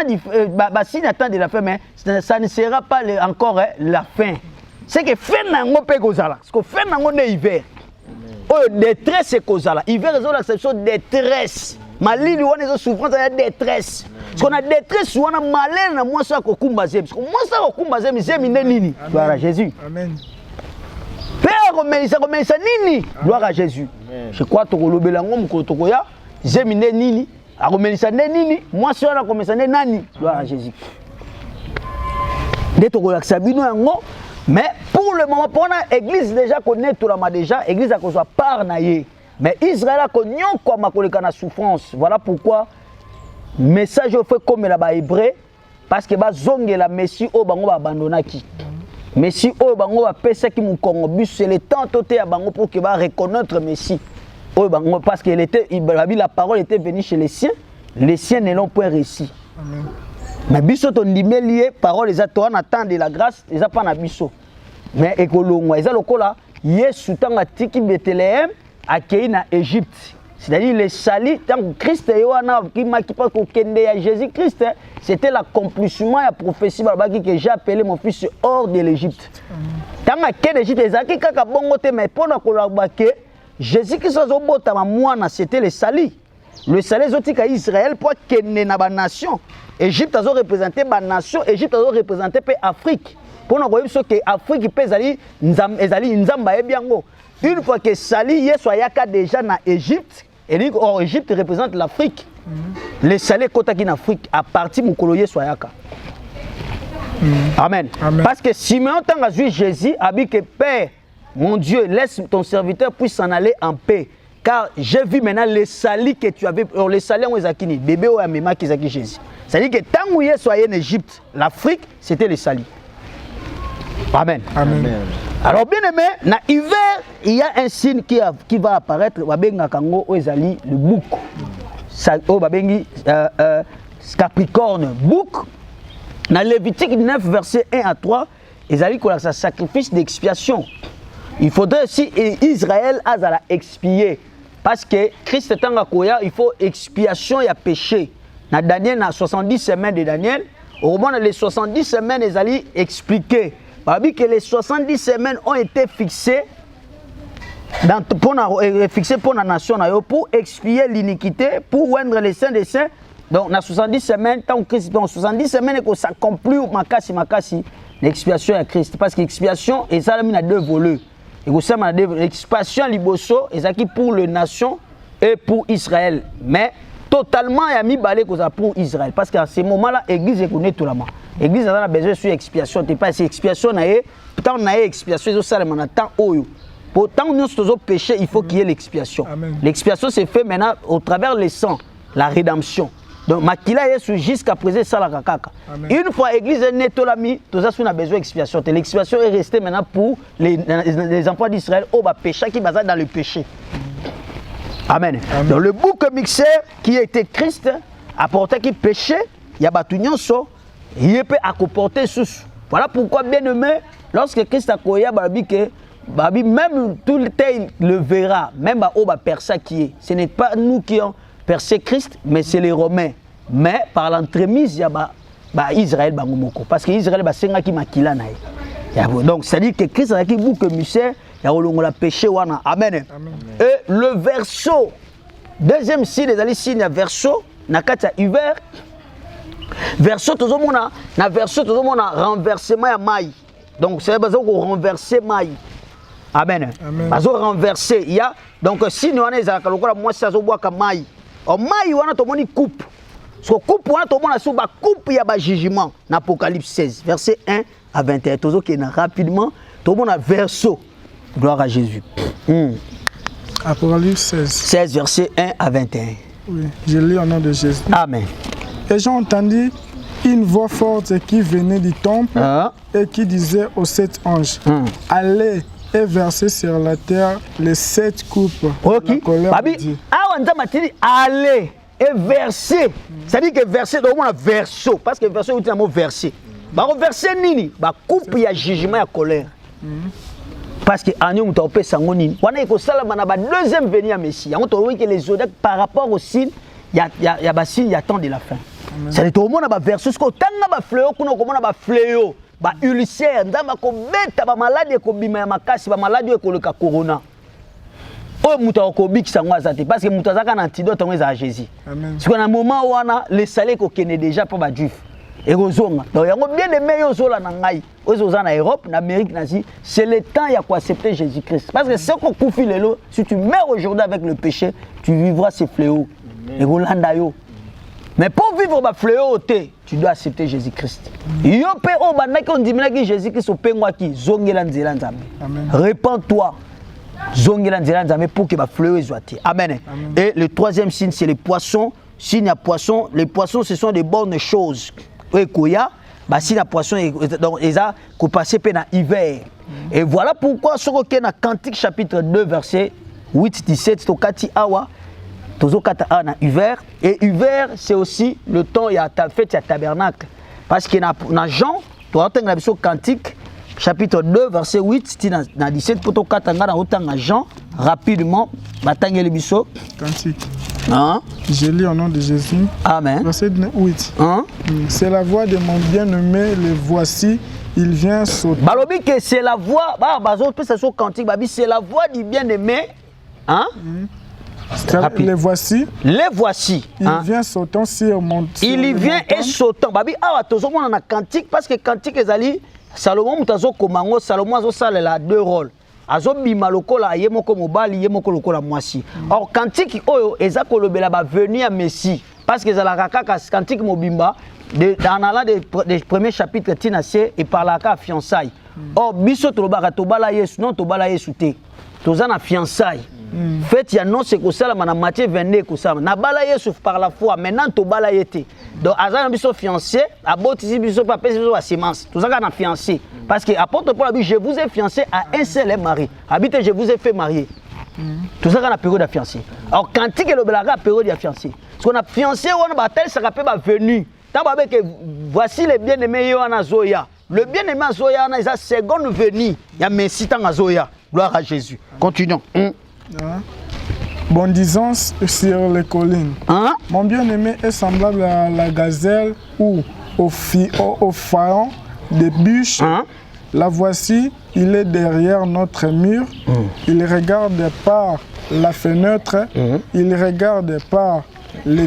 ba signe temps de la fin mais ça ne sera pas encore la fin c'est que fin nango pe kozala parce que fin nango ne hiver oh détresse kozala hiver ezo l'exception détresse malili wana ezo souffrance ya détresse parce qu'on a détresse wana malheur na moi ça kokumba zemi parce que moi ça kokumba zemi nini gloire à Jésus amen père remercie nini gloire à Jésus je crois to kolobela ngo mukolo tokoya zemi nini a remercie nini moi ça wana remercie nani gloire à Jésus de to kolakisa bino yango mais pour le moment pour l'église déjà connaît tout la déjà église a soit par naie mais Israël a connu comme koleka na souffrance voilà pourquoi message fait comme la ba hébreu parce que ba zongela messie o bango ba abandonnaki messie o bango ba pesa ki mu Congo bus c'est le temps toté ya bango pour que ba reconnaître messie o bango parce que la parole était venue chez les siens ne l'ont point réussi amen mais biso ton lié parole les attend attendre de la grâce les a pas na biso mais ekolongwa eza lokola Yesu tanga tiki Bethléem akei na Égypte c'est-à-dire les salis tant Christ yoana qui m'a qui pas kokende ya Jésus-Christ c'était l'accomplissement ya prophétie babaki que j'ai appelé mon fils hors de l'Égypte tant que l'Égypte ezaki kaka bongo te mais pona kolaba que Jésus-Christ azobota ma mwana c'était les salis le salis zotika Israël pour kende na ba nation Égypte a représenté la nation, Égypte a représenté l'Afrique. Pour nous voir que l'Afrique peut ezali nzamba ebiango. Une fois que Sali Yesoyaka déjà en Égypte, et Égypte représente l'Afrique. Les Salés kotaki en Afrique à partir de Mukolo Yesoyaka. Amen. Parce que Simeon tant a vu Jésus a dit que Père, mon Dieu, laisse ton serviteur puisse s'en aller en paix. Car j'ai vu maintenant les salis que tu avais, les salis ont ezakini, bébé ou amema qui zaki Jésus. C'est-à-dire que tant que vous soyez en Égypte, l'Afrique, c'était les salis. Amen. Amen. Alors bien aimé, dans l'hiver, il y a un signe qui va apparaître, le bouc. Capricorne, bouc. Dans Lévitique 9, verset 1 à 3, ils allaient qu'on a un sacrifice d'expiation. Il faudrait aussi Israël a expié. Parce que Christ est en Akoya, il faut expiation et péché. Dans Daniel, dans 70 semaines de Daniel, au moment les 70 semaines, ils allaient expliquer. Que les 70 semaines ont été fixées pour la nation, pour expier l'iniquité, pour rendre les saints des saints. Donc, dans 70 semaines, tant que Christ, dans 70 semaines, que ça conclut l'expiation à Christ. Parce que l'expiation, et ça, il y a deux volets. L'expiation liboso, et ça qui pour les nations et pour Israël. Mais totalement, il y a mis balai pour Israël. Parce qu'à ce moment-là, l'église est connue tout le monde. L'église a besoin de expiation. Tu pas expiation, tant on a expiation, pour tant que nous sommes péchés, il faut qu'il y ait l'expiation. L'expiation c'est fait maintenant au travers les sangs, la rédemption. Donc, Makila est jusqu'à présent ça la kaka. Une fois l'église est née, tout l'ami, tout ça on a besoin d'expiation. L'expiation est restée maintenant pour les enfants d'Israël au péché qui basent dans le péché. Amen. Donc le bouc mixé qui était Christ apportait qui péché, il y a batunion so, il peut apporter sous. Voilà pourquoi bien aimé, lorsque Christ a koya babi que même tout le temps le verra, même au persa qui est. Ce n'est pas nous qui avons percé Christ, mais c'est les Romains. Mais par l'entremise, il y a Israël bangomoko parce que Israël ba senga ki makila na. Donc c'est-à-dire que Christ a qui bouc mixé, il y a la péché wana. Amen. Et le verso, deuxième signe, les signes à verso, na kata hiver. Verso tout le monde na verso tout le monde renversement ya maï. Donc c'est besoin qu'on renverser maï. Amen. Bazo renverser il y a donc si nous on est à lokola moi ça zo bois ka maï. O maï wana to moni coupe. So coupe wana to mona so ba coupe ya ba jugement na Apocalypse 16 verset 1 à 21. Tozo qui na rapidement to mona verso. Gloire à Jésus. Apocalypse 16. 16, verset 1 à 21. Oui, je lis au nom de Jésus. Amen. Et j'ai entendu une voix forte qui venait du temple et qui disait aux 7 anges, allez et versez sur la terre les 7 coupes. Ok. La colère de Dieu. Allez et verser. C'est-à-dire que verser, donc on a verso. Parce que verso, c'est un mot verser. Bah, verser nini, bah, coupe, il y a jugement, il y a colère. Parce que Agnon t'a opé sangonine. On a écouté ça la deuxième venue à Messie. On t'a dit que les zodiacs par rapport au signe, il y a des signes, il y a temps de la fin. C'est tout le monde a verso. Ce qu'on a fléau, qu'on a fléau, bah ulcère, ndama ko beta ba maladie ko bima ya makasi, ba maladie ko le corona. Oh muta ko biki sangwa zate parce que muta zaka na antidote on à Jésus. Amen. Parce qu'à un moment où on a les salés ko kene déjà pas ba juif. Et rozonga. Donc yango bien aimé yo zola na ngai. Ozo en Europe, en Amérique nazie, c'est le temps il y a quoi accepter Jésus-Christ. Parce que ce qu'on confie les lots, si tu meurs aujourd'hui avec le péché, tu vivras ces fléaux. Et Rolanda yo. Mais pour vivre ma fléau, tu dois accepter Jésus-Christ. Yo pe o banaki on dit que Jésus-Christ au pengwa ki zongela nzela nzambe. Répands-toi. Zongela nzela nzambe pour que ma fléau soit. Amen. Et le troisième signe c'est les poissons. Signe à poisson, les poissons ce sont des bonnes choses. Bah si la poisson donc ils a qu'on passer pendant hiver. Et voilà pourquoi sur le Cantique chapitre 2 verset 8 17 to kati awa tozo kata na hiver et hiver c'est aussi le temps il y a fête il y a tabernacle parce que na Jean to entendre la biso Cantique chapitre 2 verset 8 na 17 pour to kata na otanga Jean rapidement batangeli biso Cantique. Hein? Je lis au nom de Jésus. Amen. Verset 8. Hein? C'est la voix de mon bien-aimé, le voici, il vient sauter. Balobi que c'est la voix, c'est la voix du bien-aimé. Hein? Les voici. Les voici. Il vient sautant sur mon. Il y vient et sautant. Babi, ah, tous on a cantique parce que cantique est allé. Salomon mutazo komango, Salomon azo sala 2 rôles. Azo bima lokola yemoko mobali yemoko lokola mwasi. Or cantique oyo eza kolobela ba venir à Messie parce que za la kaka cantique mobimba dans la des premiers chapitres tinacé et par la ka fiançailles. Or biso tolobaka tobala Yesu non tobala Yesu te. Toza na fiançailles. Fait il y a non c'est que ça la na Matthieu 22 que ça na bala Yesu par la foi maintenant tobala yete. Donc azana biso fiancé abotisi biso papa biso a semence. Toza na fiancé parce que apôtre Paul a dit je vous ai fiancé à un seul mari. Habite je vous ai fait marier. Tout ça dans la période de fiancé. Alors cantique et le belaga période de fiancé. Ce qu'on a fiancé on a bataille ça rappelle ba venu. Tant que voici les bien-aimés Yohana Zoya. Le bien-aimé Zoya na sa seconde venue. Il y a Messie dans Zoya. Gloire à Jésus. Continuons. Bondissance sur les collines. Mon bien-aimé est semblable à la gazelle ou au pharaon des bûches. La voici, il est derrière notre mur. Il regarde par la fenêtre. Il regarde par les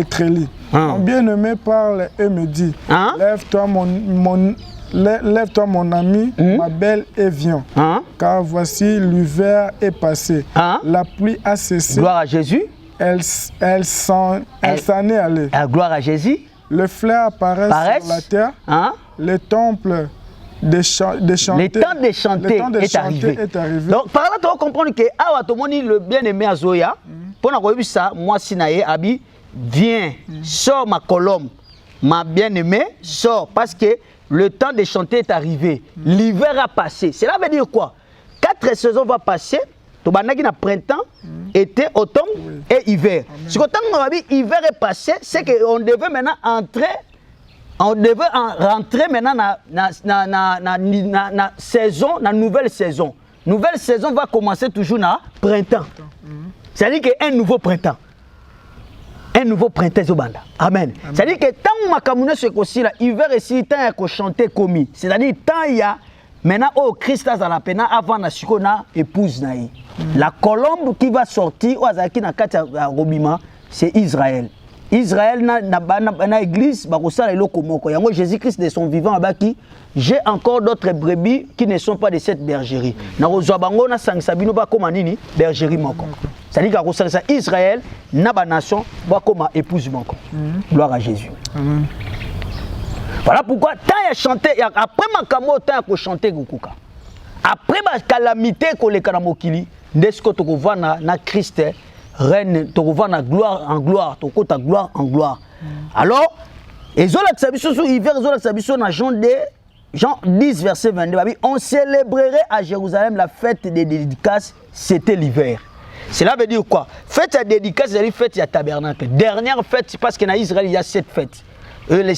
treillis. Mon bien-aimé parle et me dit, lève-toi mon ami, ma belle, et viens. Car voici l'hiver est passé. La pluie a cessé. Gloire à Jésus. Elle s'en est allée. Gloire à Jésus. Le fleur apparaît sur la terre. Le temple de chanter. Le temps de chanter est arrivé. Donc par là, tu vas comprendre que le bien-aimé à Zoya, pour nous ça, moi Sinaï Abi, viens, sors ma colombe, ma bien-aimée, sors parce que le temps de chanter est arrivé. L'hiver a passé. Cela veut dire quoi? 4 saisons vont passer. Tu vas na printemps, été, automne et hiver. Ce que l'hiver est passé, c'est qu'on devait maintenant entrer. On devait rentrer maintenant dans la saison, la nouvelle saison. Nouvelle saison va commencer toujours dans printemps. C'est-à-dire qu'un nouveau printemps. Un nouveau printemps Zobanda. Amen. C'est-à-dire que tant que ce aussi là, hiver et si tant que chanter commis. C'est-à-dire tant il y a maintenant au Christ à la peine avant na sikona épouse naï. La colombe qui va sortir au azaki na kati ya robima, c'est Israël. Israël na église bakosala eloko moko. Yango Jésus-Christ de son vivant abaki, j'ai encore d'autres brebis qui ne sont pas de cette bergerie. Na kozwa bango na sangisa bino ba koma nini bergerie moko. C'est-à-dire que Israël na ba nation ba koma épouse moko. Gloire à Jésus. Amen. Voilà pourquoi tant il a chanté après makambo tant il chanter gokuka. après la calamité koleka na mokili ndesko tokova na Christ reine tokova na gloire en gloire tokota gloire en gloire. Alors ezola tsabiso sur hiver ezola tsabiso na Jean 10 verset 22 on célébrerait à Jérusalem la fête des dédicaces, c'était l'hiver. Cela veut dire quoi? Fête à dédicace, c'est la fête à tabernacle. Dernière fête, parce qu'en Israël, il y a 7 fêtes. La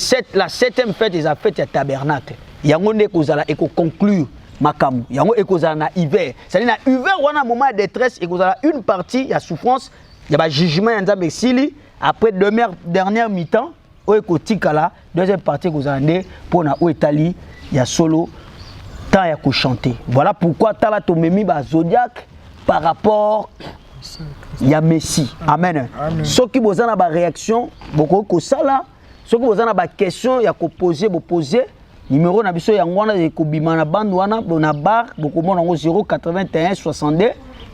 7e fête, c'est la fête à tabernacle. Il y a un conclure makamu. Il y a un hiver. C'est-à-dire que l'hiver, on a un moment de détresse et une partie, il y a souffrance, il y a un jugement, il y a un exil. Après dernière mi-temps, deuxième partie, pour l'Italie, il y a solo, temps il y a chanter. Voilà pourquoi tu as tomé zodiac par rapport il y a Messie. Amen. Ceux qui ont une réaction, beaucoup de ça là. Ceux qui ont une question, il y a poser, numéro na biso yangwana ko bima na bande wana na bar beaucoup mon 081 62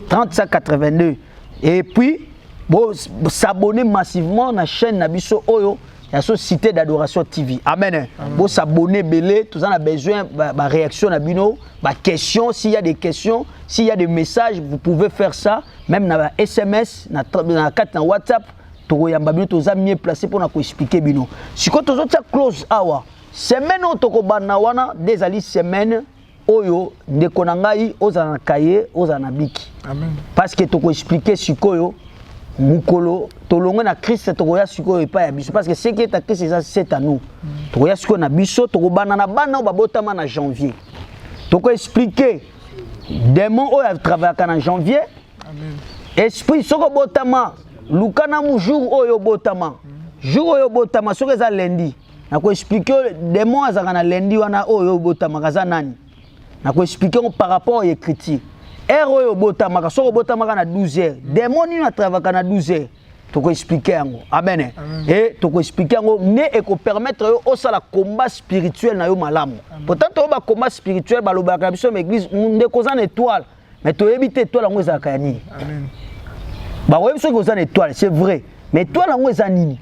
30 82 et puis bon s'abonner massivement na chaîne na biso oyo ya Société d'adoration TV. Amen. Bon s'abonner belé, tout ça a besoin ba réaction na bino, ba question, s'il y a des questions, s'il y a des messages, vous pouvez faire ça même na SMS na carte na WhatsApp. To yamba bino to za mieux placé pour na ko expliquer bino. Si ko to za close hour semaine otoko bana wana des ali semaine oyo ndeko na ngai ozana kaye ozana biki. Amen. Parce que toko expliquer sikoyo mukolo tolongo na Christ toko ya sikoyo epa ya biso parce que ce qui est à Christ c'est à nous. Toko ya sikoyo na biso toko bana na bana ba botama na janvier. Toko expliquer démon oyo travailler en janvier. Amen. Esprit soko botama lukana mu jour oyo botama. Jour oyo botama soko za lundi. Na ko expliquer démon azaka na lundi wana oyo botama kaza nani. Na ko expliquer par rapport à écriture. Heure oyo botama soko botama na 12h. Démon ni na travailler na 12h. To ko expliquer yango. Amen. Et to ko expliquer yango ne e ko permettre yo osala combat spirituel na yo malamu. Pourtant to ba combat spirituel ba lobaka biso na église nde kozana étoile. Mais to éviter étoile yango ezaka yani. Amen. Ba ouais biso kozana étoile, c'est vrai. Mais étoile yango ezanini.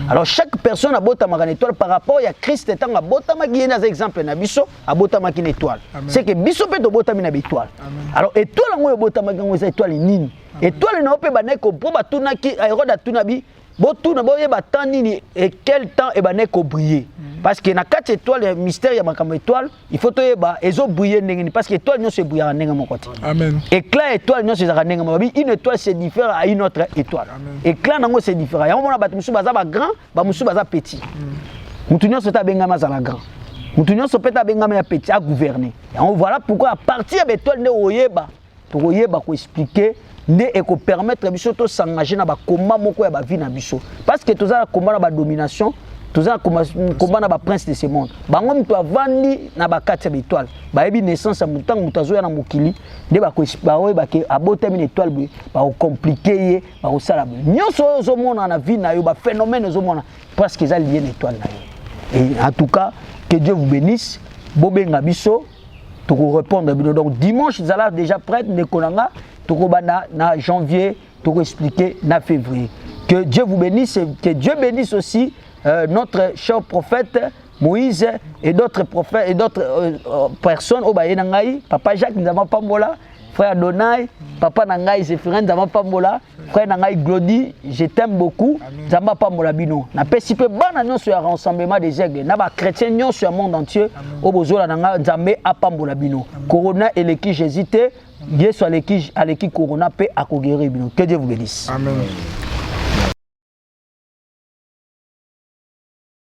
Alors chaque personne a botama une étoile par rapport à Christ étant a botama qui est un exemple na biso a botama qui une étoile. C'est que biso peut botama na étoile. Alors étoile ngo botama ngo étoile nini. Étoile na ope baneko po batuna ki aéroda tunabi botuna boye batani et quel temps e baneko briller. Parce que na 4 étoiles mystère ya makambo étoile, il faut toyeba ezo briller ndengeni parce que étoile non se briller ndenga mokoti. Amen. Éclat étoile non se zaka ndenga mabi, une étoile c'est différent à une autre étoile. Éclat nango c'est différent. Ya mona batu musu baza ba grand, ba musu baza petit. Mutu nyonso ta bengama za la grand. Mutu nyonso peta bengama ya petit à gouverner. Et on voilà pourquoi à partir de étoile ne oyeba, to oyeba ko expliquer ne et ko permettre biso to s'engager na ba combat moko ya ba vie na biso. Parce que to za combat na ba domination tout ça comment na ba prince de ce monde bango mtu avandi na ba 4 étoiles ba ebi naissance ya mutango mutazoya na mokili nde ba ko ba ke abota une étoile ba compliquer ba ko sala nyonso zo mona na vie na yo ba phénomène zo mona parce que ça lié une étoile na yo. Et en tout cas que Dieu vous bénisse bobenga biso to répondre donc dimanche zala déjà prête ne konanga to bana na janvier to expliquer na février. Que Dieu vous bénisse et que Dieu bénisse aussi notre cher prophète Moïse et d'autres prophètes et d'autres personnes au Bayenangaï, Papa Jacques Nzama Pambola, frère Donai, Papa Nangaï Zéphirin Nzama Pambola, frère Nangaï Glody, je t'aime beaucoup, Nzama Pambola Bino. Na pesipe bana nyon sur un rassemblement des aigles, na ba chrétien nyon sur le monde entier, au bozola nanga Nzambe a Pambola Bino. Corona et l'équipe j'hésitais, Dieu soit l'équipe Corona paix à Kogeri Bino. Que Dieu vous bénisse. Amen.